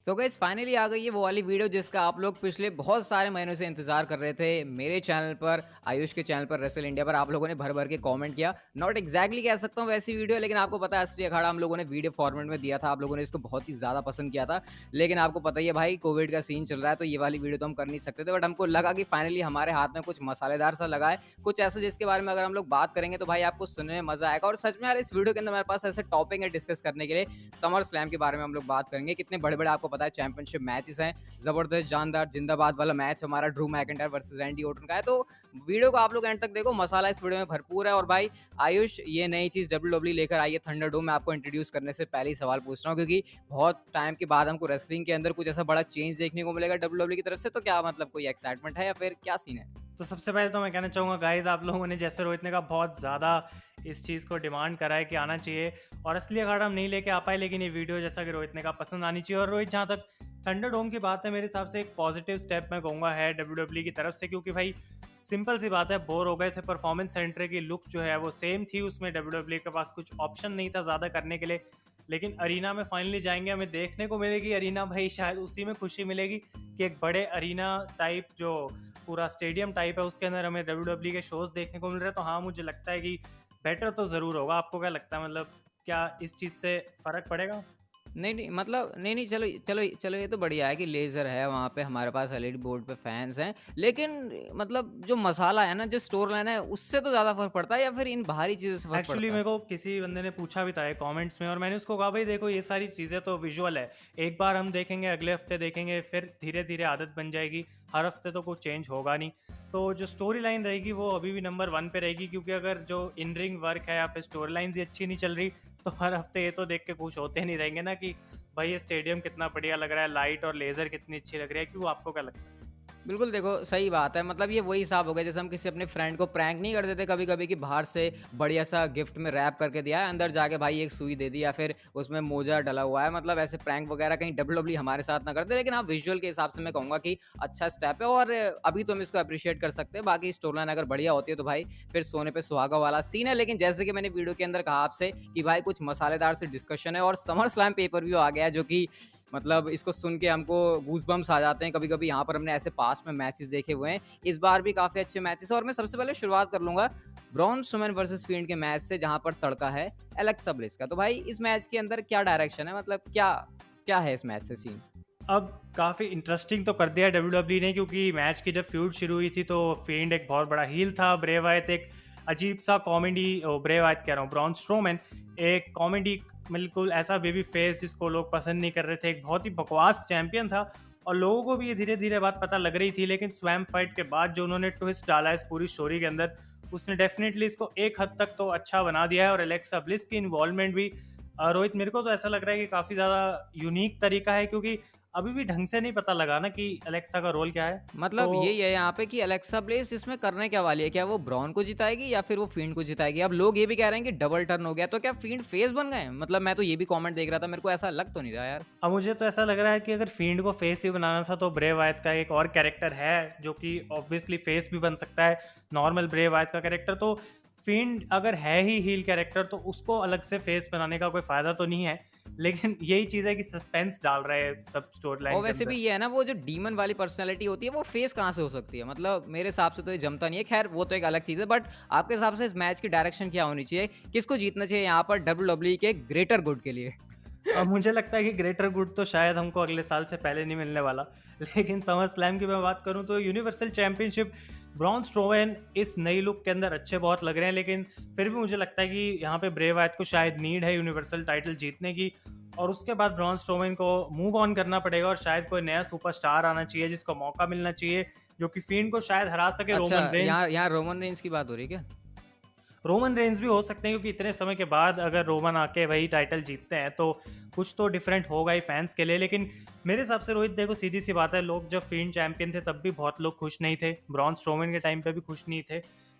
तो guys finally आ गई है वो वाली वीडियो जिसका आप लोग पिछले बहुत सारे महीनों से इंतजार कर रहे थे। मेरे चैनल पर, आयुष के चैनल पर, रेसल इंडिया पर आप लोगों ने भर-भर के कमेंट किया। नॉट एग्जैक्टली कह सकता हूँ वैसी वीडियो, लेकिन आपको पता है असली अखाड़ा हम लोगों ने वीडियो फॉर्मेट में दिया था। आप लोगों ने इसको बहुत ही ज़्यादा पसंद किया था। लेकिन आपको पता ही है भाई, कोविड का सीन चल रहा है, तो ये वाली वीडियो तो हम कर नहीं सकते थे। बट हमको लगा कि फाइनली हमारे हाथ में कुछ मसालेदार सा लगा है, कुछ ऐसा जिसके बारे में अगर हम लोग बात करेंगे तो भाई आपको सुनने में मज़ा आएगा। और सच में यार, इस वीडियो के अंदर हमारे पास ऐसे टॉपिक है डिस्कस करने के लिए। समर स्लैम के बारे में हम लोग बात करेंगे। कितने बड़े-बड़े आपको पता है चैंपियनशिप मैचेस हैं। जबरदस्त जानदार जिंदाबाद वाला मैच हमारा Drew McIntyre versus Randy Orton का है। तो वीडियो को आप लोग एंड तक देखो, मसाला इस वीडियो में भरपूर है। और भाई आयुष, ये नई चीज डब्ल्यूडब्ल्यू लेकर आई है थंडरडोम। मैं आपको इंट्रोड्यूस करने से पहले ही सवाल पूछ रहा हूँ, क्योंकि बहुत टाइम के बाद हमको रेसलिंग के अंदर कुछ ऐसा बड़ा चेंज देखने को मिलेगा डब्ल्यूडब्ल्यू की तरफ से। तो क्या मतलब कोई एक्साइटमेंट है या फिर क्या सीन है? तो सबसे पहले तो मैं कहना चाहूँगा गाइस, आप लोगों ने जैसे रोहित ने कहा बहुत ज़्यादा इस चीज़ को डिमांड करा है कि आना चाहिए, और असली अखाड़ा हम नहीं लेके आ पाए, लेकिन ये वीडियो जैसा कि रोहित ने कहा पसंद आनी चाहिए। और रोहित, जहाँ तक थंडरडोम की बात है, मेरे हिसाब से एक पॉजिटिव स्टेप मैं कहूँगा है डब्ल्यूडब्ल्यू की तरफ से, क्योंकि भाई सिंपल सी बात है, बोर हो गए थे। परफॉर्मेंस सेंटर की लुक जो है वो सेम थी, उसमें डब्ल्यूडब्ल्यू के पास कुछ ऑप्शन नहीं था ज़्यादा करने के लिए। लेकिन अरीना में फाइनली जाएंगे, हमें देखने को मिलेगी अरीना, भाई शायद उसी में खुशी मिलेगी कि एक बड़े अरीना टाइप जो पूरा स्टेडियम टाइप है उसके अंदर हमें डब्ल्यूडब्ल्यू के शोज देखने को मिल रहे हैं। तो हाँ, मुझे लगता है कि बेटर तो ज़रूर होगा। आपको क्या लगता है, मतलब क्या इस चीज़ से फ़र्क पड़ेगा? नहीं, नहीं, मतलब नहीं, नहीं, चलो चलो चलो, ये तो बढ़िया है कि लेज़र है वहाँ पे, हमारे पास एलईडी बोर्ड पे फैन्स हैं। लेकिन मतलब जो मसाला है ना, जो स्टोरी लाइन है, उससे तो ज़्यादा फ़र्क पड़ता है या फिर इन बाहरी चीज़ों से फ़र्क एक्चुअली पड़ता है? मेरे को किसी बंदे ने पूछा भी था कमेंट्स में, और मैंने उसको कहा भाई देखो, ये सारी चीज़ें तो विजुअल है। एक बार हम देखेंगे, अगले हफ्ते देखेंगे, फिर धीरे धीरे आदत बन जाएगी। हर हफ्ते तो कुछ चेंज होगा नहीं। तो जो स्टोरी लाइन रहेगी वो अभी भी नंबर 1 पे रहेगी, क्योंकि अगर जो इन रिंग वर्क है या फिर स्टोरी लाइन ही अच्छी नहीं चल रही, तो हर हफ्ते ये तो देख के खुश होते नहीं रहेंगे ना कि भाई ये स्टेडियम कितना बढ़िया लग रहा है, लाइट और लेज़र कितनी अच्छी लग रही है। क्यों, आपको क्या लगता है? बिल्कुल, देखो सही बात है। मतलब ये वही हिसाब हो गया जैसे हम किसी अपने फ्रेंड को प्रैंक नहीं कर देते कभी-कभी कि बाहर से बढ़िया सा गिफ्ट में रैप करके दिया है, अंदर जाके भाई एक सुई दे दी या फिर उसमें मोजा डला हुआ है। मतलब ऐसे प्रैंक वगैरह कहीं डब्ल्यूडब्ल्यू हमारे साथ ना कर दे। लेकिन हाँ, विजुअल के हिसाब से मैं कहूँगा कि अच्छा स्टेप है और अभी तो हम इसको एप्रिशिएट कर सकते हैं। बाकी स्टोरी लाइन अगर बढ़िया होती है तो भाई फिर सोने पे सुहागा वाला सीन है। लेकिन जैसे कि मैंने वीडियो के अंदर कहा आपसे कि भाई कुछ मसालेदार से डिस्कशन है और समर स्लैम पेपर-व्यू आ गया है, जो कि मतलब इसको सुन के हमको गूज़बम्प्स आ जाते हैं कभी-कभी। यहाँ पर हमने ऐसे पास्ट में मैचेस देखे हुए हैं। इस बार भी काफ़ी अच्छे मैचेस हैं और मैं सबसे पहले शुरुआत कर लूँगा ब्रॉन स्ट्रोमैन वर्सेस फील्ड के मैच से, जहाँ पर तड़का है एलेक्सा ब्लिस का। तो भाई इस मैच के अंदर क्या डायरेक्शन है? मतलब क्या क्या है इस मैच से सीन? अब काफ़ी इंटरेस्टिंग तो कर दिया डब्ल्यूडब्ल्यू ने, क्योंकि मैच की जब फ्यूड शुरू हुई थी तो फील्ड एक बहुत बड़ा हील था, ब्रे वायत एक अजीब सा कॉमेडी, ब्रे वायत कह रहा हूँ, ब्रॉन स्ट्रोमैन एक कॉमेडी, बिल्कुल ऐसा बेबी फेस जिसको लोग पसंद नहीं कर रहे थे, एक बहुत ही बकवास चैंपियन था। और लोगों को भी ये धीरे धीरे बात पता लग रही थी, लेकिन स्वैम फाइट के बाद जो उन्होंने ट्विस्ट डाला है इस पूरी स्टोरी के अंदर, उसने डेफिनेटली इसको एक हद तक तो अच्छा बना दिया है। और एलेक्सा ब्लिस की इन्वॉल्वमेंट भी, रोहित, मेरे को तो ऐसा लग रहा है कि काफ़ी ज़्यादा यूनिक तरीका है, क्योंकि अभी भी ढंग से नहीं पता लगा ना कि अलेक्सा का रोल क्या है। मतलब यही तो है यहाँ पे कि एलेक्सा ब्लिस इसमें करने क्या वाली है? क्या वो ब्रॉन को जिताएगी या फिर वो फील्ड को जिताएगी? अब लोग ये भी कह रहे हैं कि डबल टर्न हो गया, तो क्या फील्ड फेस बन गए? मतलब मैं तो ये भी कमेंट देख रहा था, मेरे को ऐसा लग तो नहीं रहा यार। अब मुझे तो ऐसा लग रहा है कि अगर फील्ड को फेस ही बनाना था तो ब्रे वायत का एक और कैरेक्टर है जो कि ऑब्वियसली फेस भी बन सकता है, नॉर्मल ब्रे वायत का कैरेक्टर। तो फील्ड अगर है ही हील कैरेक्टर तो उसको अलग से फेस बनाने का कोई फायदा तो नहीं है। लेकिन यही चीज़ है कि सस्पेंस डाल रहे हैं सब स्टोरी लाइन और के वैसे भी अंदर। ये है ना, वो जो डीमन वाली पर्सनैलिटी होती है वो फेस कहाँ से हो सकती है? मतलब मेरे हिसाब से तो ये जमता नहीं है। खैर वो तो एक अलग चीज़ है, बट आपके हिसाब से इस मैच की डायरेक्शन क्या होनी चाहिए? किसको जीतना चाहिए यहाँ पर डब्ल्यूडब्ल्यूई के ग्रेटर गुड के लिए? अब मुझे लगता है कि ग्रेटर गुड तो शायद हमको अगले साल से पहले नहीं मिलने वाला। लेकिन समर स्लैम की मैं बात करूं तो यूनिवर्सल चैंपियनशिप, ब्रॉन स्ट्रोमैन इस नई लुक के अंदर अच्छे बहुत लग रहे हैं, लेकिन फिर भी मुझे लगता है कि यहाँ पे ब्रे वायत को शायद नीड है यूनिवर्सल टाइटल जीतने की। और उसके बाद ब्रॉन स्ट्रोमैन को मूव ऑन करना पड़ेगा और शायद कोई नया सुपरस्टार आना चाहिए जिसको मौका मिलना चाहिए, जो कि फील्ड को शायद हरा सके, अच्छा, रोमन रेंज। यहाँ यहाँ रोमन रेंज की बात हो रही है क्या? रोमन रेंज भी हो सकते हैं, क्योंकि इतने समय के बाद अगर रोमन आके वही टाइटल जीतते हैं तो कुछ तो डिफरेंट होगा ही फैंस के लिए। लेकिन मेरे हिसाब से रोहित, देखो सीधी सी बात है, लोग जब फील्ड चैंपियन थे तब भी बहुत लोग खुश नहीं थे, ब्रॉन स्ट्रोमैन के टाइम पे भी खुश नहीं थे।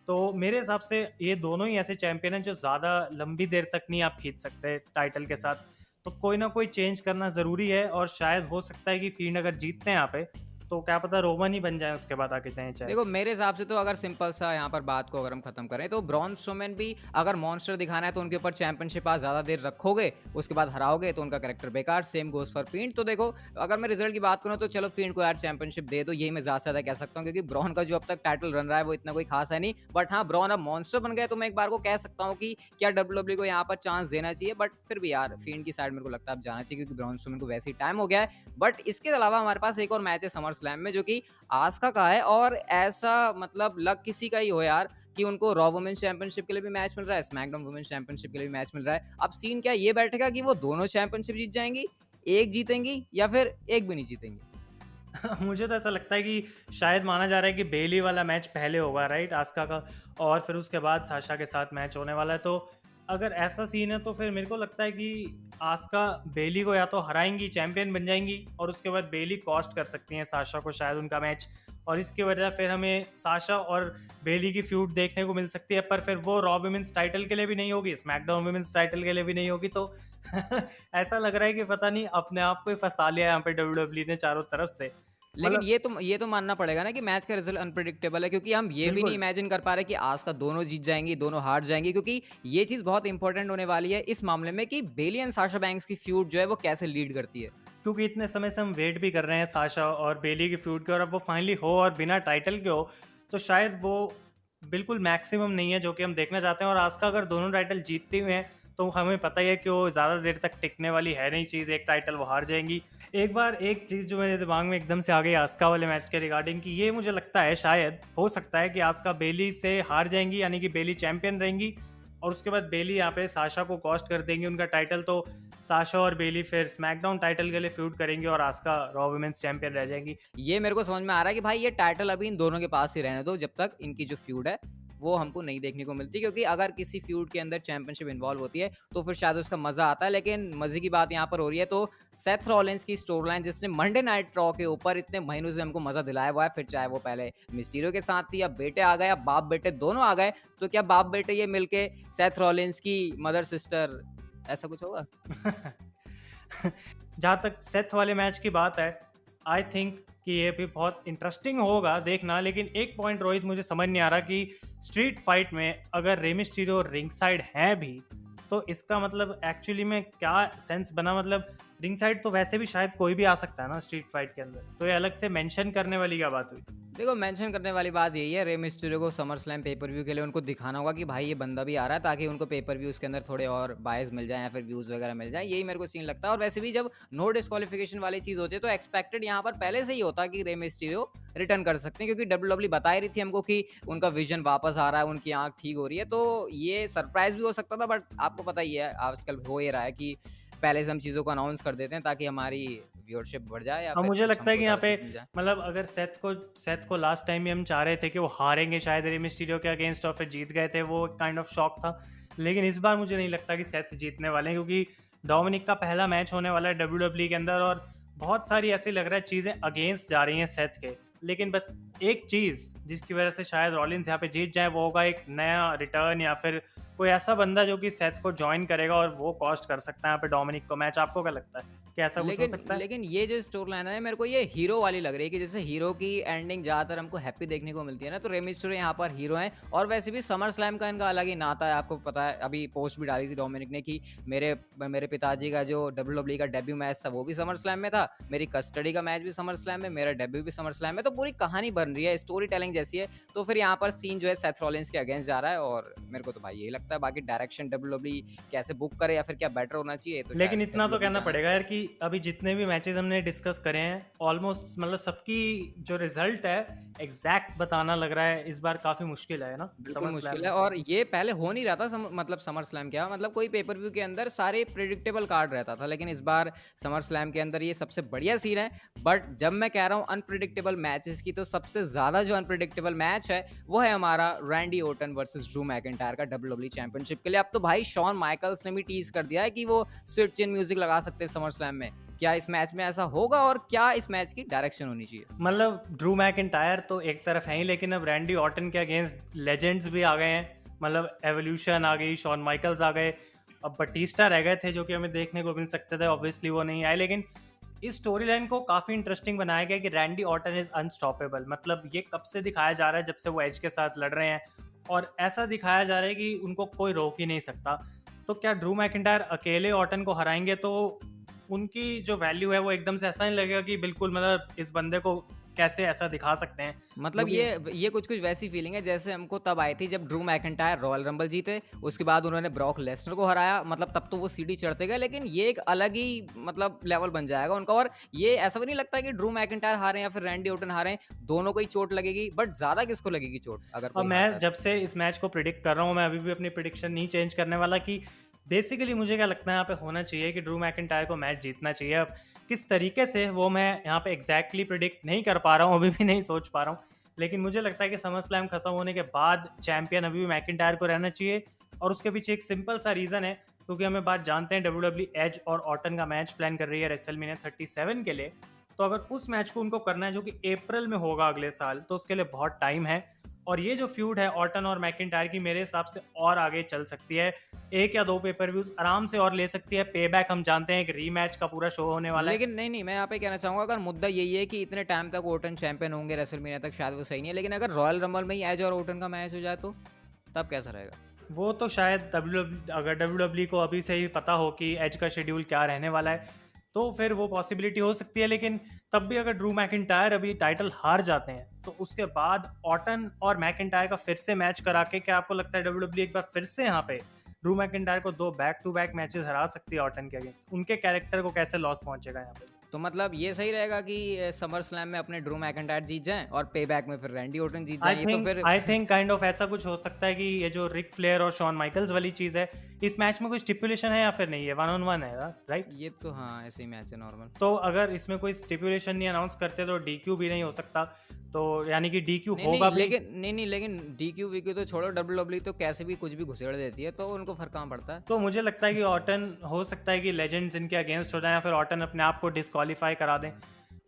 तो मेरे हिसाब से ये दोनों ही ऐसे चैंपियन हैं जो ज़्यादा लंबी देर तक नहीं आप खींच सकते टाइटल के साथ। तो कोई ना कोई चेंज करना ज़रूरी है, और शायद हो सकता है कि फील्ड अगर जीतते हैं यहाँ पे तो क्या पता रोमन ही बन जाए उसके बाद आगे जाए चाहे। देखो मेरे हिसाब से तो अगर सिंपल सा यहाँ पर बात को अगर हम खत्म करें तो ब्रॉन स्ट्रोमैन भी अगर मॉन्स्टर दिखाना है तो उनके ऊपर चैंपियनशिप आज ज़्यादा देर रखोगे उसके बाद हराओगे तो उनका कैरेक्टर बेकार। Same goes for field. तो देखो अगर मैं रिजल्ट की बात करूँ तो चलो फील्ड को यार चैंपियनशिप दे दो, यही मैं ज़्यादा से ज़्यादा कह सकता हूँ क्योंकि ब्रॉन का जो अब तक टाइटल रन रहा है वो इतना कोई खास है नहीं। बट हाँ ब्रॉन अब मॉन्स्टर बन गया तो मैं एक बार को कह सकता हूँ कि क्या डब्ल्यूडब्ल्यू को यहाँ पर चांस देना चाहिए। बट फिर भी यार फील्ड की साइड मेरे को लगता है अब जाना चाहिए क्योंकि ब्रॉन स्ट्रोमैन को वैसे ही टाइम हो गया है। बट इसके अलावा हमारे पास एक और मैच है समर स्लैम में जो कि आस्का का है और ऐसा मतलब लक किसी का ही हो यार कि उनको रॉ वुमेन्स चैंपियनशिप के लिए भी मैच मिल रहा है, स्मैकडाउन वुमेन्स चैंपियनशिप के लिए भी मैच मिल रहा है। अब सीन क्या ये बैठेगा कि वो दोनों चैंपियनशिप जीत जाएंगी, एक जीतेंगी या फिर एक भी नहीं जीतेंगी। मुझे तो ऐसा लगता है कि शायद माना जा रहा है कि बेली वाला मैच पहले होगा, राइट, आस्का का, और फिर उसके बाद साशा के साथ मैच होने वाला है। तो अगर ऐसा सीन है तो फिर मेरे को लगता है कि आस्का बेली को या तो हराएंगी, चैंपियन बन जाएंगी, और उसके बाद बेली कॉस्ट कर सकती हैं साशा को शायद उनका मैच, और इसकी वजह फिर हमें साशा और बेली की फ्यूड देखने को मिल सकती है। पर फिर वो रॉ वुमेन्स टाइटल के लिए भी नहीं होगी, स्मैकडाउन वुमेन्स टाइटल के लिए भी नहीं होगी। तो ऐसा लग रहा है कि पता नहीं अपने आप को ही फंसा लिया यहाँ पे डब्ल्यूडब्ल्यू ने चारों तरफ से। लेकिन मतलब ये तो मानना पड़ेगा ना कि मैच का रिजल्ट अनप्रिडिक्टेबल है क्योंकि हम ये भी नहीं बिल्कुल, इमेजिन कर पा रहे कि आस्का दोनों जीत जाएंगी, दोनों हार जाएंगी, क्योंकि ये चीज बहुत इंपॉर्टेंट होने वाली है इस मामले में कि बेली एंड साशा बैंक्स की फ्यूड जो है वो कैसे लीड करती है। क्योंकि इतने समय से हम वेट भी कर रहे हैं साशा और बेली की फ्यूड के, और अब वो फाइनली हो और बिना टाइटल के हो, तो शायद वो बिल्कुल मैक्सिमम नहीं है जो कि हम देखना चाहते हैं। और आस्का अगर दोनों टाइटल जीतती हुई हैं तो हमें पता ही है कि वो ज़्यादा देर तक टिकने वाली है नहीं चीज़, एक टाइटल वो हार जाएंगी। एक बार एक चीज़ जो मेरे दिमाग में एकदम से आ गई आस्का वाले मैच के रिगार्डिंग, कि ये मुझे लगता है शायद हो सकता है कि आस्का बेली से हार जाएंगी, यानी कि बेली चैंपियन रहेंगी, और उसके बाद बेली यहाँ पे साशा को कॉस्ट कर देंगी उनका टाइटल। तो साशा और बेली फिर स्मैकडाउन टाइटल के लिए फ्यूड करेंगे और आस्का रॉ वुमेन्स चैंपियन रह जाएंगी। ये मेरे को समझ में आ रहा है कि भाई ये टाइटल अभी इन दोनों के पास ही रहने दो जब तक इनकी जो फ्यूड है वो हमको नहीं देखने को मिलती, क्योंकि अगर किसी फ्यूड के अंदर चैंपियनशिप इन्वॉल्व होती है तो फिर शायद उसका मजा आता है। लेकिन मजे की बात यहाँ पर हो रही है तो सेथ रॉलिंस की स्टोरी लाइन जिसने मंडे नाइट रॉ के ऊपर इतने महीनों से हमको मजा दिलाया हुआ है, फिर चाहे वो पहले मिस्टीरियो के साथ थी, अब बेटे आ गए, अब बाप बेटे दोनों आ गए, तो क्या बाप बेटे ये मिलके सेथ रॉलिंस की मदर सिस्टर ऐसा कुछ होगा? जहाँ तक सेथ वाले मैच की बात है, आई थिंक कि ये भी बहुत इंटरेस्टिंग होगा देखना। लेकिन एक पॉइंट रोहित मुझे समझ नहीं आ रहा कि स्ट्रीट फाइट में अगर रे मिस्टीरियो रिंग साइड है भी, तो इसका मतलब एक्चुअली में क्या सेंस बना। मतलब रिंग साइड तो वैसे भी शायद कोई भी आ सकता है ना स्ट्रीट फाइट के अंदर, तो ये अलग से मेंशन करने वाली क्या बात हुई? देखो मेंशन करने वाली बात यही है, रे मिस्टीरियो को समर स्लैम पेपर व्यू के लिए उनको दिखाना होगा कि भाई ये बंदा भी आ रहा है, ताकि उनको पेपर व्यूज के अंदर थोड़े और बायस मिल जाए या फिर व्यूज वगैरह मिल जाए, यही मेरे को सीन लगता है। और वैसे भी जब नो डिस्क्वालिफिकेशन वाली चीज होती है तो एक्सपेक्टेड यहाँ पर पहले से ही होता कि रे मिस्टीरियो रिटर्न कर सकते हैं, क्योंकि डब्ल्यूडब्ल्यू बता ही रही थी हमको कि उनका विजन वापस आ रहा है, उनकी आंख ठीक हो रही है, तो ये सरप्राइज भी हो सकता था। बट आपको पता ही है आजकल हो ये रहा है कि पहले से हम चीज़ों को अनाउंस कर देते हैं ताकि हमारी व्यूअरशिप बढ़ जाए या अब फिर मुझे कुछ लगता है हमको कि यहाँ ज़्यादा पे चीज़ मिल जाए। मतलब अगर सेथ को लास्ट टाइम भी हम चाह रहे थे कि वो हारेंगे शायद रे मिस्टीरियो के अगेंस्ट, और फिर जीत गए थे, वो काइंड ऑफ शॉक था। लेकिन इस बार मुझे नहीं लगता कि सेथ जीतने वाले हैं, क्योंकि डोमिनिक का पहला मैच होने वाला है डब्ल्यूडब्ल्यू के अंदर, और बहुत सारी ऐसी लग रहा है चीज़ें अगेंस्ट जा रही हैं सेथ के। लेकिन बस एक चीज़ जिसकी वजह से शायद रॉलिन्स यहाँ पे जीत जाए वो होगा एक नया रिटर्न, या फिर कोई ऐसा बंदा जो कि सेथ को ज्वाइन करेगा और वो कॉस्ट कर सकता है यहाँ पे डोमिनिक को मैच। आपको क्या लगता है कि ऐसा कुछ हो सकता है? लेकिन ये जो स्टोरी लाइन है मेरे को ये हीरो वाली लग रही है कि जैसे हीरो की एंडिंग ज्यादातर हमको हैप्पी देखने को मिलती है ना, तो रे मिस्टीरियो यहाँ पर हीरो हैं। और वैसे भी समर स्लैम का इनका अलग ही नाता है, आपको पता है, अभी पोस्ट भी डाली थी डोमिनिक ने कि मेरे पिताजी का जो डब्ल्यूडब्ल्यू का डेब्यू मैच था वो भी समर स्लैम में था, मेरी कस्टडी का मैच भी समर स्लैम में, मेरा डेब्यू भी समर स्लैम में, तो पूरी कहानी बन रही है, स्टोरी टेलिंग जैसी है। तो फिर यहाँ पर सीन जो है सेथ रॉलिन्स के अगेंस्ट जा रहा है, और मेरे को तो भाई यही लगता है। बाकी डायरेक्शन डब्ल्यूडब्ल्यू कैसे बुक करे या फिर क्या बेटर होना चाहिए, तो लेकिन शायद इतना तो WWE कहना जाने। पड़ेगा यार कि अभी जितने भी मैचेस हमने डिस्कस करे हैं ऑलमोस्ट, मतलब सबकी जो रिजल्ट है एग्जैक्ट बताना लग रहा है इस बार काफी मुश्किल है ना बिल्कुल समर मुश्किल स्लैम है, में। और ये पहले हो नहीं रहा था मतलब समर स्लैम क्या मतलब कोई पेपर व्यू के अंदर सारे प्रिडिक्टेबल कार्ड रहता था, लेकिन इस बार समर स्लैम के अंदर ये सबसे बढ़िया सीन है। बट जब मैं कह रहा हूँ अनप्रिडिक्टेबल मैचेस की, तो सबसे ज्यादा जो अनप्रिडिक्टेबल मैच है वो है हमारा Randy Orton versus Drew McIntyre का डब्ल्यूडब्ल्यू चैंपियनशिप के लिए। अब तो भाई शॉन माइकल्स ने भी टीज कर दिया है कि वो स्विट चिन म्यूजिक लगा सकते हैं समर स्लैम में। क्या इस मैच में ऐसा होगा और क्या इस मैच की डायरेक्शन होनी चाहिए? मतलब ड्रू मैकिंटायर तो एक तरफ है ही, लेकिन अब रैंडी ऑर्टन के अगेंस्ट लेजेंड्स भी आ गए हैं, मतलब एवोल्यूशन आ गई, शॉन माइकल्स आ गए, अब बटीस्टा रह गए थे जो कि हमें देखने को मिल सकते थे, ऑब्वियसली वो नहीं आए। लेकिन इस स्टोरी लाइन को काफ़ी इंटरेस्टिंग बनाया गया कि रैंडी ऑर्टन इज अनस्टॉपेबल। मतलब ये कब से दिखाया जा रहा है, जब से वो एज के साथ लड़ रहे हैं, और ऐसा दिखाया जा रहा है कि उनको कोई रोक ही नहीं सकता। तो क्या ड्रू मैकिंटायर अकेले ऑर्टन को हराएंगे तो उनकी जो वैल्यू है वो एकदम से ऐसा नहीं लगेगा कि बिल्कुल मतलब इस बंदे को कैसे ऐसा दिखा सकते हैं, मतलब क्योंकि ये कुछ कुछ वैसी फीलिंग है जैसे हमको तब आई थी जब ड्रू मैकिंटायर रॉयल रंबल जीते, उसके बाद उन्होंने ब्रॉक लेसनर को हराया। मतलब तब तो वो सीढ़ी चढ़ते गए, लेकिन ये एक अलग ही मतलब लेवल बन जाएगा उनका। और ये ऐसा भी नहीं लगता कि ड्रू मैकिंटायर हारे या फिर रैंडी ऑर्टन हारे, दोनों को ही चोट लगेगी, बट ज्यादा किसको लगेगी चोट अगर और कोई मैं हारता है जब से इस मैच को प्रिडिक्ट कर रहा हूँ, मैं अभी भी अपनी प्रिडिक्शन नहीं चेंज करने वाला कि बेसिकली मुझे क्या लगता है यहाँ पे होना चाहिए कि ड्रू मैकिंटायर को मैच जीतना चाहिए। अब किस तरीके से वो मैं यहाँ पे एग्जैक्टली प्रिडिक्ट नहीं कर पा रहा हूँ, अभी भी नहीं सोच पा रहा हूँ, लेकिन मुझे लगता है कि समर स्लैम खत्म होने के बाद चैंपियन अभी भी मैकिंटायर को रहना चाहिए। और उसके पीछे एक सिंपल सा रीज़न है, क्योंकि हमें बात जानते हैं WWE एज और ऑर्टन का मैच प्लान कर रही है रेसलमेनिया 37 के लिए। तो अगर उस मैच को उनको करना है जो कि अप्रैल में होगा अगले साल, तो उसके लिए बहुत टाइम है। और ये जो फ्यूड है ऑर्टन और मैकिंटायर की, मेरे हिसाब से और आगे चल सकती है, एक या दो पेपर व्यूज आराम से और ले सकती है। पे बैक हम जानते हैं, एक रीमैच का पूरा शो होने वाला है। लेकिन नहीं, मैं यहाँ पे कहना चाहूंगा, अगर मुद्दा यही है कि इतने टाइम तक ओटन चैंपियन होंगे रेसलमेनिया तक, शायद वो सही नहीं है। लेकिन अगर रॉयल रंबल में ही एज और ओटन का मैच हो जाए तो तब कैसा रहेगा? वो तो शायद अगर WWE को अभी से ही पता हो कि एज का शेड्यूल क्या रहने वाला है, तो फिर वो पॉसिबिलिटी हो सकती है। लेकिन तब भी अगर ड्रू मैकिंटायर अभी टाइटल हार जाते हैं, तो उसके बाद ऑर्टन और मैकिंटायर का फिर से मैच करा के, क्या आपको लगता है WWE एक बार फिर से यहाँ पे ड्रू मैकिंटायर को 2 बैक टू बैक मैचेस हरा सकती है ऑर्टन के अगेंस्ट? उनके कैरेक्टर को कैसे लॉस पहुंचेगा यहाँ पे? तो मतलब ये सही रहेगा कि समर स्लैम में अपने ड्रू मैकिंटायर जीत जाएं और पे बैक में फिर रैंडी ऑर्टन जीत जाएं। ये तो फिर आई थिंक काइंड ऑफ ऐसा कुछ हो सकता है कि ये जो रिक फ्लेयर और शॉन माइकल्स वाली चीज है, इस मैच में कोई स्टिपुलेशन है या फिर नहीं है, 1-on-1 है, राइट? ये तो हाँ, ऐसे ही मैच है नॉर्मल। तो अगर इसमें कोई स्टिपुलेशन नहीं अनाउंस करते तो डीक्यू भी नहीं हो सकता, तो यानी कि डीक्यू होगा भी। लेकिन डीक्यू वीक्यू तो छोड़ो, WWE तो कैसे भी कुछ भी घुसेड़ देती है, तो उनको फर्क कहाँ पड़ता है? तो मुझे लगता है कि ऑर्टन हो सकता है कि लेजेंड्स इनके अगेंस्ट हो जाए, या फिर ऑर्टन अपने आप को डिस्क्वालीफाई करा दें।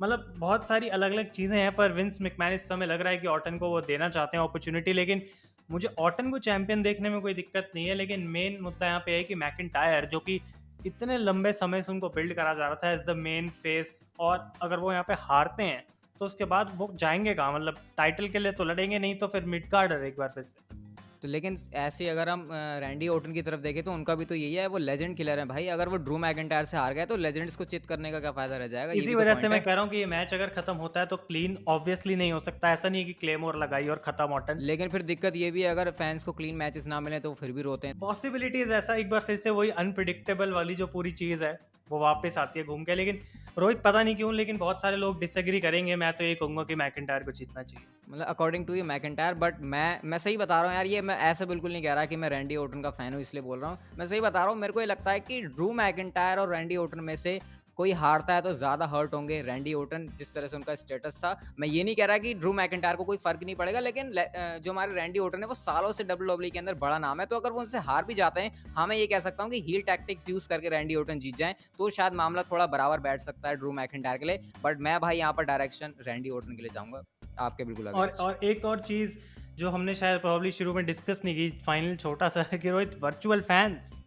मतलब बहुत सारी अलग अलग चीज़ें हैं, पर विंस मैकमैन इस समय लग रहा है कि ऑर्टन को वो देना चाहते हैं अपॉर्चुनिटी। लेकिन मुझे ऑर्टन को चैंपियन देखने में कोई दिक्कत नहीं है, लेकिन मेन मुद्दा यहाँ पे है कि मैकिंटायर, जो कि इतने लंबे समय से उनको बिल्ड करा जा रहा था एज द मेन फेस, और अगर वो यहाँ पे हारते हैं तो उसके बाद वो जाएंगे कहाँ? मतलब टाइटल के लिए तो लड़ेंगे नहीं, तो फिर मिड कार्डर एक बार फिर से। तो लेकिन ऐसे अगर हम रैंडी ऑर्टन की तरफ देखें तो उनका भी तो यही है, वो लेजेंड किलर है भाई। अगर वो ड्रू मैकिंटायर से हार गए तो लेजेंड्स को चित करने का क्या फायदा रह जाएगा? इसी वजह से मैं कह रहा हूँ कि ये मैच अगर खत्म होता है तो क्लीन ऑब्वियसली नहीं हो सकता। ऐसा नहीं है कि क्लेमोर लगाई और खत्म ऑर्टन। लेकिन फिर दिक्कत ये भी है, अगर फैंस को क्लीन मैचेस ना मिले तो फिर भी रोते हैं। पॉसिबिलिटीज ऐसा एक बार फिर से वही अनप्रिडिक्टेबल वाली जो पूरी चीज़ है वो वापस आती है घूम के। लेकिन रोहित पता नहीं क्यों, लेकिन बहुत सारे लोग डिसएग्री करेंगे, मैं तो ये कहूंगा कि मैकिंटायर को जीतना चाहिए। मतलब according to you McIntyre, but मैं सही बता रहा हूँ यार, ये मैं ऐसा बिल्कुल नहीं कह रहा कि मैं रैंडी ऑर्टन का फैन हूँ इसलिए बोल रहा हूँ। मैं सही बता रहा हूँ, मेरे को ये लगता है कि ड्रू मैकिंटायर और रैंडी ऑर्टन में से कोई हारता है तो ज़्यादा हर्ट होंगे रैंडी ऑर्टन, जिस तरह से उनका स्टेटस था। मैं ये नहीं कह रहा कि ड्रू मैकिंटायर को कोई फर्क नहीं पड़ेगा, लेकिन जो हमारे रैंडी ऑर्टन है वो सालों से WWE के अंदर बड़ा नाम है, तो अगर वो उनसे हार भी जाते हैं, हाँ मैं ये कह सकता हूँ कि हील टैक्टिक्स यूज करके रैंडी ऑर्टन जीत जाएं तो शायद मामला थोड़ा बराबर बैठ सकता है ड्रू मैकिंटायर के लिए। बट मैं भाई यहाँ पर डायरेक्शन रैंडी ऑर्टन के लिए जाऊंगा, आपके बिल्कुल against। और एक और चीज़ जो हमने शायद प्रॉब्ली शुरू में डिस्कस नहीं की, फाइनल छोटा सा है कि Rohit, virtual fans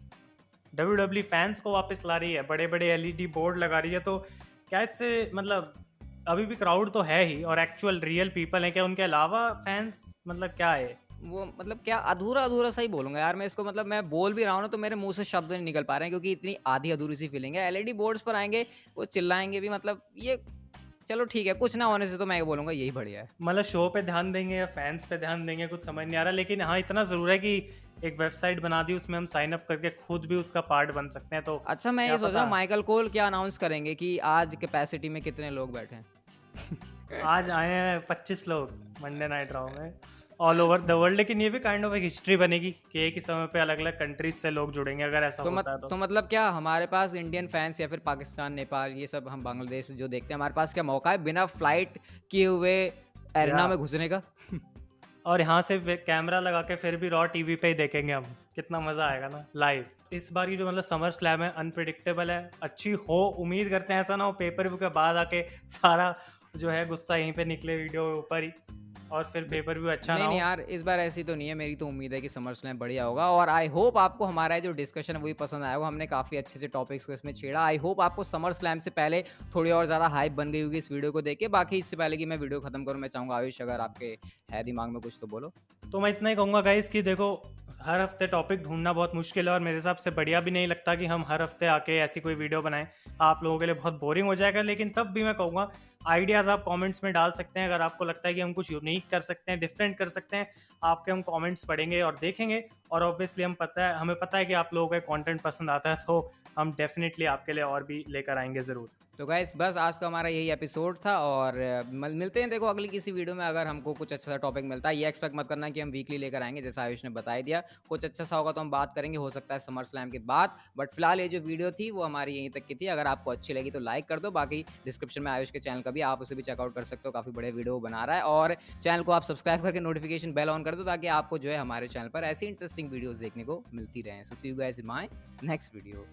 WWE fans को वापस ला रही है, बड़े बड़े LED बोर्ड लगा रही है। तो क्या इससे मतलब अभी भी क्राउड तो है ही और एक्चुअल रियल पीपल है, क्या उनके अलावा फैंस मतलब क्या है वो मतलब क्या अधूरा अधूरा सा ही बोलूंगा यार मैं इसको। मतलब मैं बोल भी रहा हूँ ना तो मेरे मुंह से शब्द नहीं निकल पा रहे हैं, क्योंकि इतनी आधी अधूरी सी फीलिंग है। LED बोर्ड्स पर आएंगे, वो चिल्लाएंगे भी, मतलब ये चलो ठीक है, कुछ ना होने से तो मैं बोलूंगा यही बढ़िया है। मतलब शो पे ध्यान देंगे या फैंस पे ध्यान देंगे, कुछ समझ नहीं आ रहा। लेकिन हाँ, इतना जरूर है कि एक वेबसाइट बना दी, उसमें हम साइन अप करके खुद भी उसका पार्ट बन सकते हैं। तो अच्छा, मैं ये सोच रहा हूँ माइकल कोल क्या अनाउंस करेंगे कि आज कैपेसिटी में कितने लोग बैठे हैं। आज आए हैं 25 लोग मंडे नाइट रॉ में ऑल ओवर द वर्ल्ड। लेकिन ये भी काइंड ऑफ एक हिस्ट्री बनेगी कि एक ही समय पे अलग अलग कंट्रीज से लोग जुड़ेंगे अगर ऐसा होता है तो मतलब क्या हमारे पास इंडियन फैंस या फिर पाकिस्तान, नेपाल, ये सब हम बांग्लादेश जो देखते हैं, हमारे पास क्या मौका है बिना फ्लाइट किए हुए एरिना में घुसने का? और यहाँ से कैमरा लगा के फिर भी रॉ टीवी पे ही देखेंगे हम, कितना मजा आएगा ना लाइव। इस बार की जो मतलब समर स्लैम है अनप्रिडिक्टेबल है, अच्छी हो, उम्मीद करते हैं ऐसा ना हो पेपर व्यू के बाद आके सारा जो है गुस्सा यहीं पे निकले वीडियो ऊपर ही। और फिर पेपर व्यू अच्छा ना नहीं, हो। नहीं यार, इस बार ऐसी तो नहीं है। मेरी तो उम्मीद है कि समर स्लैम बढ़िया होगा और आई होप आपको हमारा जो डिस्कशन है वो भी पसंद आया होगा। हमने काफ़ी अच्छे-अच्छे टॉपिक्स को इसमें छेड़ा। आई होप आपको समर स्लैम से पहले थोड़ी और ज़्यादा हाइप बन गई होगी इस वीडियो को देख के। बाकी इससे पहले कि मैं वीडियो खत्म करूँ, मैं चाहूँगा आयुष अगर आपके है दिमाग में कुछ तो बोलो? तो मैं इतना ही कहूँगा गाइस कि देखो, हर हफ्ते टॉपिक ढूंढना बहुत मुश्किल है और मेरे हिसाब से बढ़िया भी नहीं लगता कि हम हर हफ्ते आके ऐसी कोई वीडियो बनाएं। आप लोगों के लिए बहुत बोरिंग हो जाएगा। लेकिन तब भी मैं कहूँगा आइडियाज़ आप कमेंट्स में डाल सकते हैं। अगर आपको लगता है कि हम कुछ यूनिक कर सकते हैं, डिफरेंट कर सकते हैं, आपके हम कमेंट्स पढ़ेंगे और देखेंगे। और ऑब्वियसली हमें पता है कि आप लोगों का कंटेंट पसंद आता है, तो हम डेफिनेटली आपके लिए और भी लेकर आएंगे ज़रूर। तो गाइस बस आज का हमारा यही एपिसोड था और मिलते हैं देखो अगली किसी वीडियो में। अगर हमको कुछ अच्छा सा टॉपिक मिलता है, ये एक्सपेक्ट मत करना कि हम वीकली लेकर आएंगे, जैसा आयुष ने बता ही दिया। कुछ अच्छा सा होगा तो हम बात करेंगे, हो सकता है समर स्लैम के बाद। बट फिलहाल ये जो वीडियो थी वो हमारी यहीं तक की थी। अगर आपको अच्छी लगी तो लाइक कर दो। बाकी डिस्क्रिप्शन में आयुष के चैनल का भी आप उसे भी चेकआउट कर सकते हो, काफ़ी बड़े वीडियो बना रहा है। और चैनल को आप सब्सक्राइब करके नोटिफिकेशन बेल ऑन कर दो ताकि आपको जो है हमारे चैनल पर ऐसी इंटरेस्टिंग वीडियोज़ देखने को मिलती रहे। So see you guys in my next video.